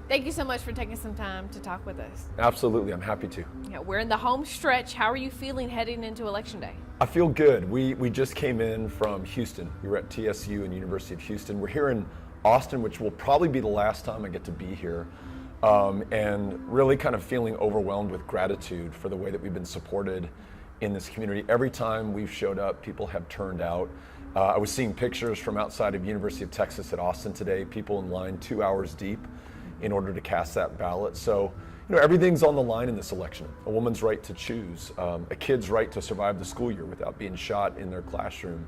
Thank you so much for taking some time to talk with us. Absolutely, I'm happy to. Yeah, we're in the home stretch. How are you feeling heading into Election Day? I feel good. We just came in from Houston. We were at TSU and University of Houston. We're here in Austin, which will probably be the last time I get to be here. And really kind of feeling overwhelmed with gratitude for the way that we've been supported in this community. Every time we've showed up, people have turned out. I was seeing pictures from outside of University of Texas at Austin today, people in line 2 hours deep in order to cast that ballot. So, everything's on the line in this election. A woman's right to choose, a kid's right to survive the school year without being shot in their classroom,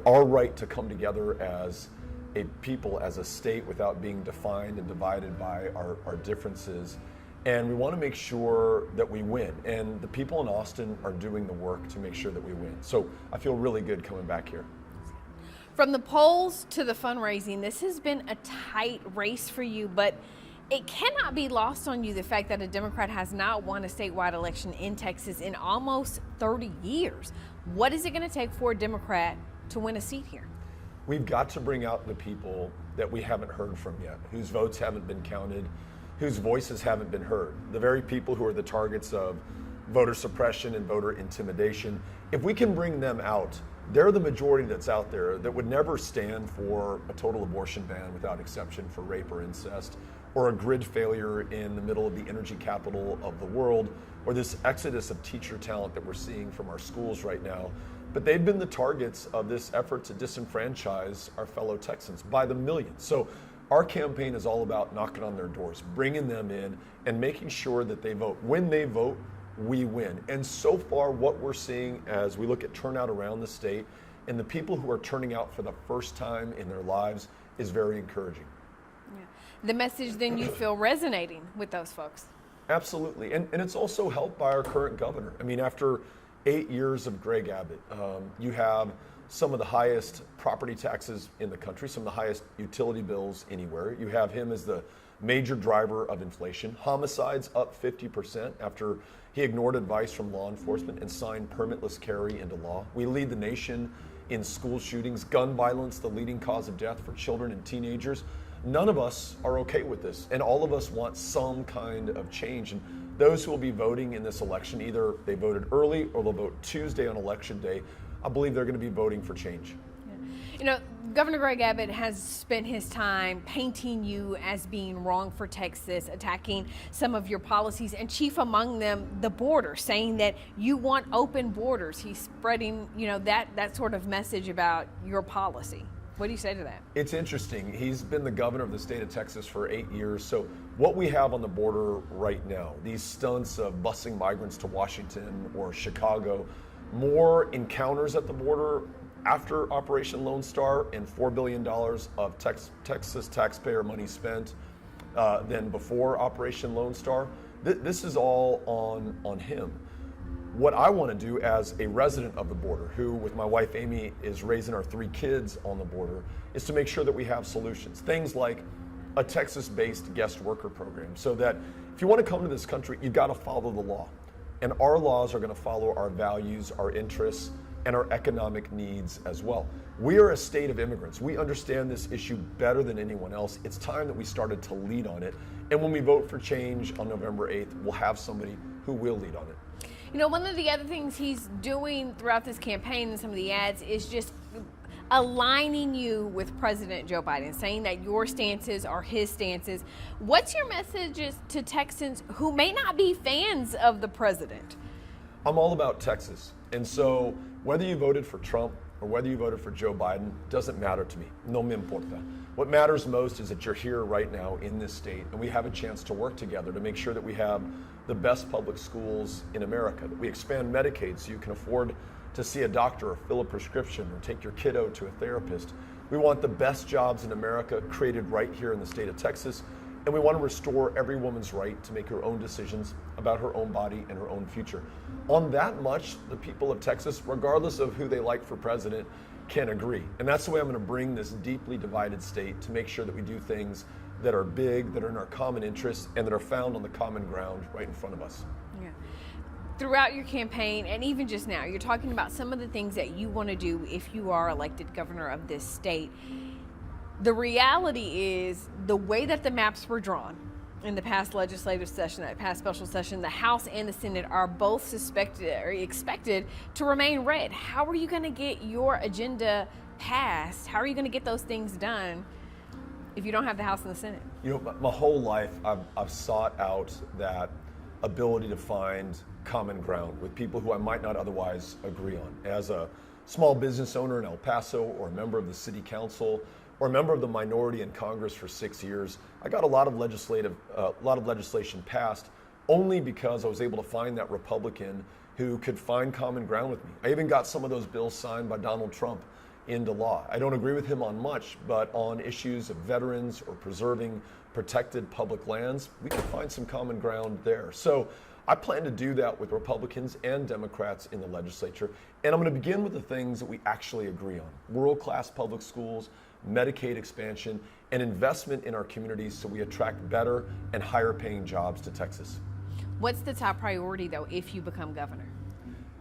our right to come together as a people, as a state, without being defined and divided by our differences. And we want to make sure that we win. And the people in Austin are doing the work to make sure that we win. So I feel really good coming back here. From the polls to the fundraising, this has been a tight race for you, but it cannot be lost on you the fact that a Democrat has not won a statewide election in Texas in almost 30 years. What is it going to take for a Democrat to win a seat here? We've got to bring out the people that we haven't heard from yet, whose votes haven't been counted, whose voices haven't been heard. The very people who are the targets of voter suppression and voter intimidation. If we can bring them out, they're the majority that's out there that would never stand for a total abortion ban without exception for rape or incest, or a grid failure in the middle of the energy capital of the world, or this exodus of teacher talent that we're seeing from our schools right now. But they've been the targets of this effort to disenfranchise our fellow Texans by the millions. So our campaign is all about knocking on their doors, bringing them in, and making sure that they vote. When they vote, we win. And so far, what we're seeing as we look at turnout around the state and the people who are turning out for the first time in their lives is very encouraging. Yeah. The message then you feel resonating with those folks? Absolutely. And it's also helped by our current governor. I mean, after 8 years of Greg Abbott, you have some of the highest property taxes in the country, some of the highest utility bills anywhere. You have him as the major driver of inflation. Homicides up 50% after he ignored advice from law enforcement and signed permitless carry into law. We lead the nation in school shootings, gun violence, the leading cause of death for children and teenagers. None of us are okay with this, and all of us want some kind of change. And those who will be voting in this election, either they voted early or they'll vote Tuesday on Election Day, I believe they're going to be voting for change. Governor Greg Abbott has spent his time painting you as being wrong for Texas, attacking some of your policies, and chief among them, the border, saying that you want open borders. He's spreading, that sort of message about your policy. What do you say to that? It's interesting. He's been the governor of the state of Texas for 8 years. So what we have on the border right now, these stunts of busing migrants to Washington or Chicago, more encounters at the border after Operation Lone Star and $4 billion of Texas taxpayer money spent than before Operation Lone Star. This is all on him. What I want to do as a resident of the border, who with my wife Amy is raising our 3 kids on the border, is to make sure that we have solutions. Things like a Texas-based guest worker program, so that if you want to come to this country, you've got to follow the law. And our laws are going to follow our values, our interests, and our economic needs as well. We are a state of immigrants. We understand this issue better than anyone else. It's time that we started to lead on it. And when we vote for change on November 8th, we'll have somebody who will lead on it. One of the other things he's doing throughout this campaign and some of the ads is just aligning you with President Joe Biden, saying that your stances are his stances. What's your message to Texans who may not be fans of the president? I'm all about Texas. And so whether you voted for Trump or whether you voted for Joe Biden doesn't matter to me. No me importa. What matters most is that you're here right now in this state and we have a chance to work together to make sure that we have the best public schools in America, that we expand Medicaid so you can afford to see a doctor or fill a prescription or take your kiddo to a therapist. We want the best jobs in America created right here in the state of Texas. And we want to restore every woman's right to make her own decisions about her own body and her own future. On that much, the people of Texas, regardless of who they like for president, can agree. And that's the way I'm going to bring this deeply divided state to make sure that we do things that are big, that are in our common interests, and that are found on the common ground right in front of us. Yeah. Throughout your campaign, and even just now, you're talking about some of the things that you want to do if you are elected governor of this state. The reality is the way that the maps were drawn in the past legislative session, that past special session, the House and the Senate are both expected to remain red. How are you going to get your agenda passed? How are you going to get those things done if you don't have the House and the Senate? You know, my whole life, I've sought out that ability to find common ground with people who I might not otherwise agree on. As a small business owner in El Paso, or a member of the city council, or a member of the minority in Congress for 6 years, I got a lot of legislation passed only because I was able to find that Republican who could find common ground with me. I even got some of those bills signed by Donald Trump into law. I don't agree with him on much, but on issues of veterans or preserving protected public lands, we can find some common ground there. So I plan to do that with Republicans and Democrats in the legislature. And I'm going to begin with the things that we actually agree on: world-class public schools, Medicaid expansion, and investment in our communities so we attract better and higher paying jobs to Texas. What's the top priority, though, if you become governor?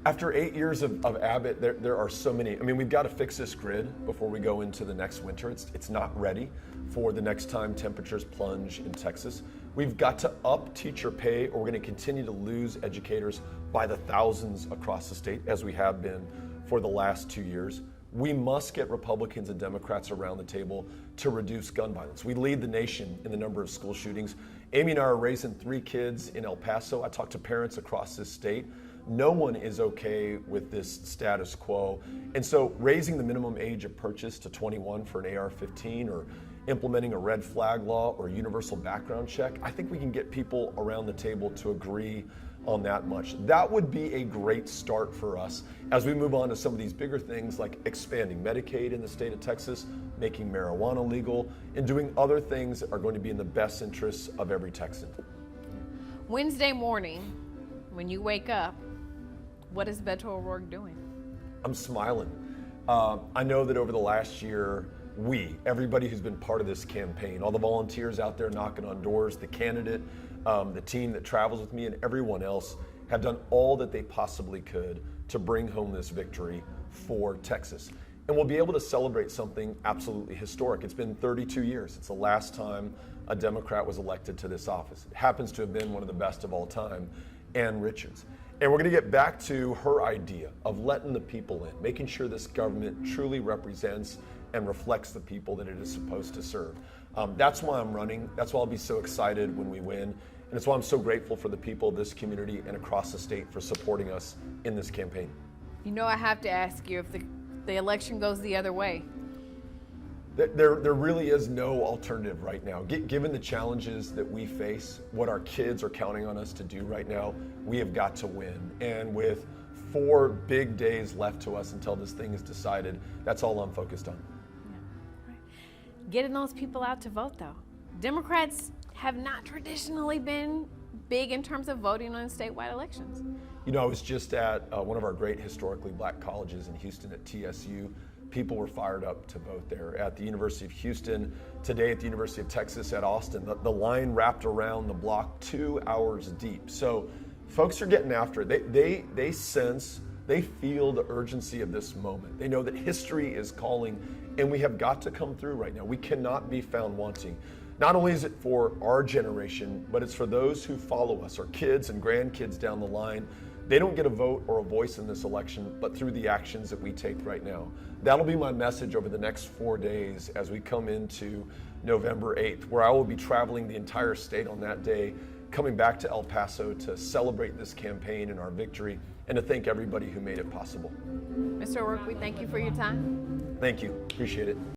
After 8 years of Abbott, there are so many. I mean, we've got to fix this grid before we go into the next winter. It's not ready for the next time temperatures plunge in Texas. We've got to up teacher pay, or we're going to continue to lose educators by the thousands across the state, as we have been for the last 2 years. We must get Republicans and Democrats around the table to reduce gun violence. We lead the nation in the number of school shootings. Amy and I are raising 3 kids in El Paso. I talk to parents across this state. No one is okay with this status quo. And so raising the minimum age of purchase to 21 for an AR-15, or implementing a red flag law or universal background check, I think we can get people around the table to agree on that much. That would be a great start for us as we move on to some of these bigger things, like expanding Medicaid in the state of Texas, making marijuana legal, and doing other things that are going to be in the best interests of every Texan. Wednesday morning, when you wake up, what is Beto O'Rourke doing? I'm smiling. I know that over the last year, everybody who's been part of this campaign, all the volunteers out there knocking on doors, the candidate, the team that travels with me, and everyone else have done all that they possibly could to bring home this victory for Texas. And we'll be able to celebrate something absolutely historic. It's been 32 years. It's the last time a Democrat was elected to this office. It happens to have been one of the best of all time, Ann Richards. And we're going to get back to her idea of letting the people in, making sure this government truly represents and reflects the people that it is supposed to serve. That's why I'm running. That's why I'll be so excited when we win. And it's why I'm so grateful for the people of this community and across the state for supporting us in this campaign. You know, I have to ask you, if the election goes the other way. There really is no alternative right now. Given the challenges that we face, what our kids are counting on us to do right now, we have got to win. And with 4 big days left to us until this thing is decided, that's all I'm focused on. Yeah. Right. Getting those people out to vote, though. Democrats have not traditionally been big in terms of voting on statewide elections. You know, I was just at one of our great historically black colleges in Houston at TSU. People were fired up to vote there. At the University of Houston, today at the University of Texas at Austin, the line wrapped around the block 2 hours deep. So folks are getting after it. They sense, they feel the urgency of this moment. They know that history is calling, and we have got to come through right now. We cannot be found wanting. Not only is it for our generation, but it's for those who follow us, our kids and grandkids down the line. They don't get a vote or a voice in this election, but through the actions that we take right now. That'll be my message over the next 4 days as we come into November 8th, where I will be traveling the entire state on that day, coming back to El Paso to celebrate this campaign and our victory, and to thank everybody who made it possible. Mr. O'Rourke, we thank you for your time. Thank you. Appreciate it.